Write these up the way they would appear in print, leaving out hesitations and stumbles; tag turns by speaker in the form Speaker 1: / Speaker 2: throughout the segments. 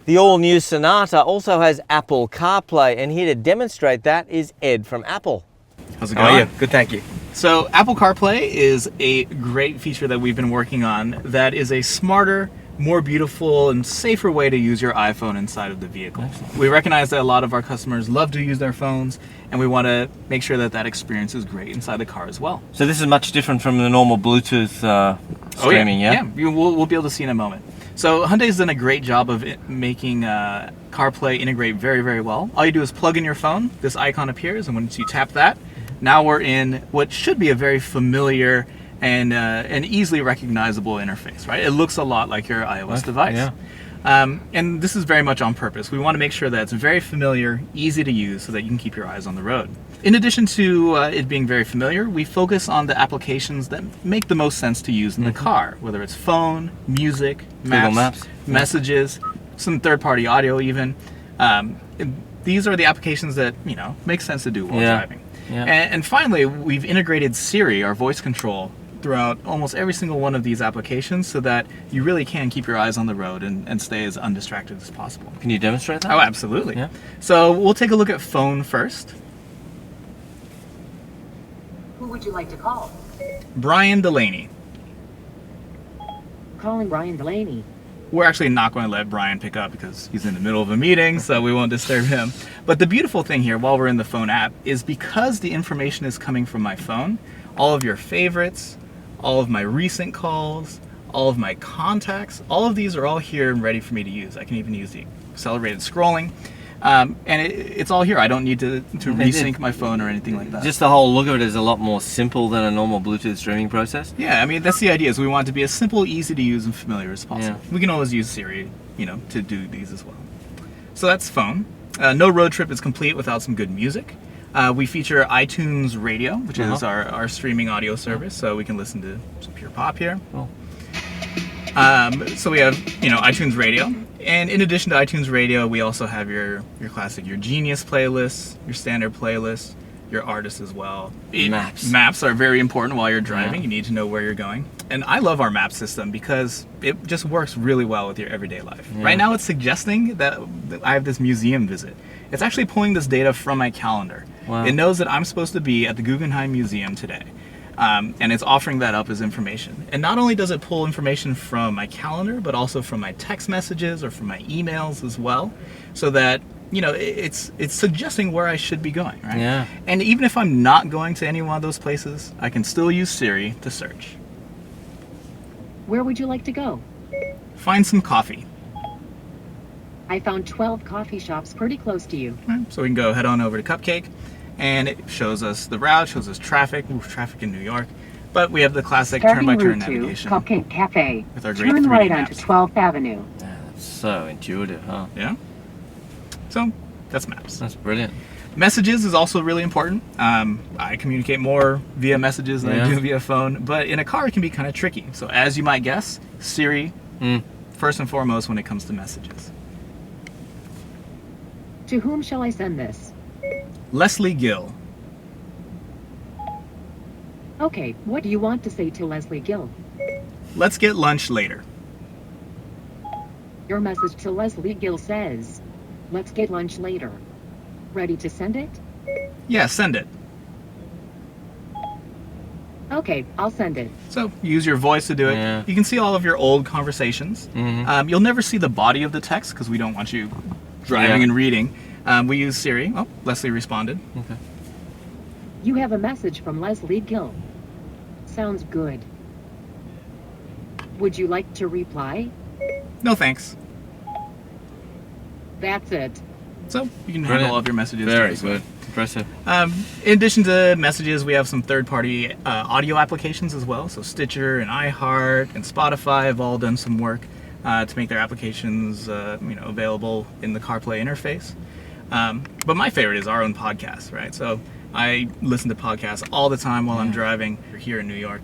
Speaker 1: The all-new Sonata also has Apple CarPlay, and here to demonstrate that is Ed from Apple.
Speaker 2: How's it going?
Speaker 1: How are you?
Speaker 2: Good, thank you. So Apple CarPlay is a great feature that we've been working on that is a smarter, more beautiful, and safer way to use your iPhone inside of the vehicle.
Speaker 1: Excellent.
Speaker 2: We recognize that a lot of our customers love to use their phones, and we want to make sure that that experience is great inside the car as well.
Speaker 1: So this is much different from the normal Bluetooth streaming, yeah?
Speaker 2: Yeah, we'll be able to see in a moment. So Hyundai's done a great job of making CarPlay integrate very, very well. All you do is plug in your phone, this icon appears, and once you tap that, now we're in what should be a very familiar and easily recognizable interface, right? It looks a lot like your iOS device.
Speaker 1: Yeah.
Speaker 2: And this is very much on purpose. We want to make sure that it's very familiar, easy to use, so that you can keep your eyes on the road. In addition to it being very familiar, we focus on the applications that make the most sense to use in the car, whether it's phone, music, maps, messages, some third-party audio even. These are the applications that, make sense to do while driving.
Speaker 1: Yeah.
Speaker 2: And finally, we've integrated Siri, our voice control, throughout almost every single one of these applications so that you really can keep your eyes on the road and stay as undistracted as possible.
Speaker 1: Can you demonstrate that?
Speaker 2: Oh, absolutely.
Speaker 1: Yeah.
Speaker 2: So we'll take a look at phone first.
Speaker 3: Who would you like to call?
Speaker 2: Brian Delaney.
Speaker 3: Calling Brian Delaney.
Speaker 2: We're actually not going to let Brian pick up because he's in the middle of a meeting, so we won't disturb him. But the beautiful thing here, while we're in the phone app, is because the information is coming from my phone, all of your favorites, all of my recent calls, all of my contacts, all of these are all here and ready for me to use. I can even use the accelerated scrolling. And it's all here. I don't need to resync my phone or anything like that.
Speaker 1: Just the whole look of it is a lot more simple than a normal Bluetooth streaming process.
Speaker 2: Yeah, I mean, that's the idea, is we want it to be as simple, easy to use, and familiar as possible.
Speaker 1: Yeah.
Speaker 2: We can always use Siri, to do these as well. So that's phone. No road trip is complete without some good music. We feature iTunes Radio, which is our streaming audio service, so we can listen to some pure pop here.
Speaker 1: Cool.
Speaker 2: So we have, iTunes Radio. And in addition to iTunes Radio, we also have your classic, your Genius playlists, your standard playlists, your artists as well.
Speaker 1: Maps.
Speaker 2: Maps are very important while you're driving. You need to know where you're going. And I love our map system because it just works really well with your everyday life.
Speaker 1: Yeah.
Speaker 2: Right now it's suggesting that I have this museum visit. It's actually pulling this data from my calendar.
Speaker 1: Wow.
Speaker 2: It knows that I'm supposed to be at the Guggenheim Museum today. And it's offering that up as information. And not only does it pull information from my calendar, but also from my text messages or from my emails as well, so that it's suggesting where I should be going, right?
Speaker 1: Yeah.
Speaker 2: And even if I'm not going to any one of those places, I can still use Siri to search.
Speaker 3: Where would you like to go?
Speaker 2: Find some coffee.
Speaker 3: I found 12 coffee shops pretty close to you.
Speaker 2: Right, so we can go head on over to Cupcake, and it shows us the route, shows us traffic. Ooh, traffic in New York. But we have the classic turn-by-turn navigation.
Speaker 3: Cupcake Cafe.
Speaker 2: With our great
Speaker 3: Turn
Speaker 2: 3D
Speaker 3: right
Speaker 2: maps.
Speaker 3: onto 12th Avenue.
Speaker 1: Yeah, that's so intuitive, huh?
Speaker 2: Yeah. So that's maps.
Speaker 1: That's brilliant.
Speaker 2: Messages is also really important. I communicate more via messages than I do via phone, but in a car it can be kind of tricky. So as you might guess, Siri, first and foremost when it comes to messages.
Speaker 3: To whom shall I send this?
Speaker 2: Leslie Gill.
Speaker 3: Okay, what do you want to say to Leslie Gill?
Speaker 2: Let's get lunch later.
Speaker 3: Your message to Leslie Gill says, let's get lunch later. Ready to send it?
Speaker 2: Yeah, send it.
Speaker 3: Okay, I'll send it.
Speaker 2: So use your voice to do it.
Speaker 1: Yeah.
Speaker 2: You can see all of your old conversations. You'll never see the body of the text because we don't want you driving and reading. We use Siri. Oh, Leslie responded.
Speaker 1: Okay.
Speaker 3: You have a message from Leslie Gill. Sounds good. Would you like to reply?
Speaker 2: No thanks.
Speaker 3: That's it.
Speaker 2: So you can handle all of your messages.
Speaker 1: Very good. Impressive.
Speaker 2: In addition to messages, we have some third-party audio applications as well. So Stitcher and iHeart and Spotify have all done some work to make their applications available in the CarPlay interface. But my favorite is our own podcast, right? So I listen to podcasts all the time while I'm driving here in New York.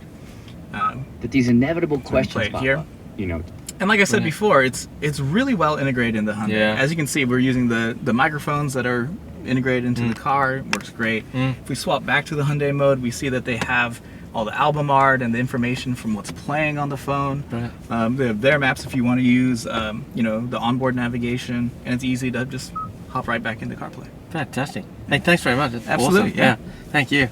Speaker 4: That these inevitable questions pop
Speaker 2: here.
Speaker 4: up,
Speaker 2: And like I said before, it's really well integrated in the Hyundai.
Speaker 1: Yeah.
Speaker 2: As you can see, we're using the microphones that are integrated into the car. It works great. If we swap back to the Hyundai mode, we see that they have all the album art and the information from what's playing on the phone.
Speaker 1: Right.
Speaker 2: They have their maps if you want to use, you know, the onboard navigation, and it's easy to just hop right back into CarPlay.
Speaker 1: Fantastic. Hey, thanks very much. That's
Speaker 2: Absolutely,
Speaker 1: awesome. Yeah. Thank you.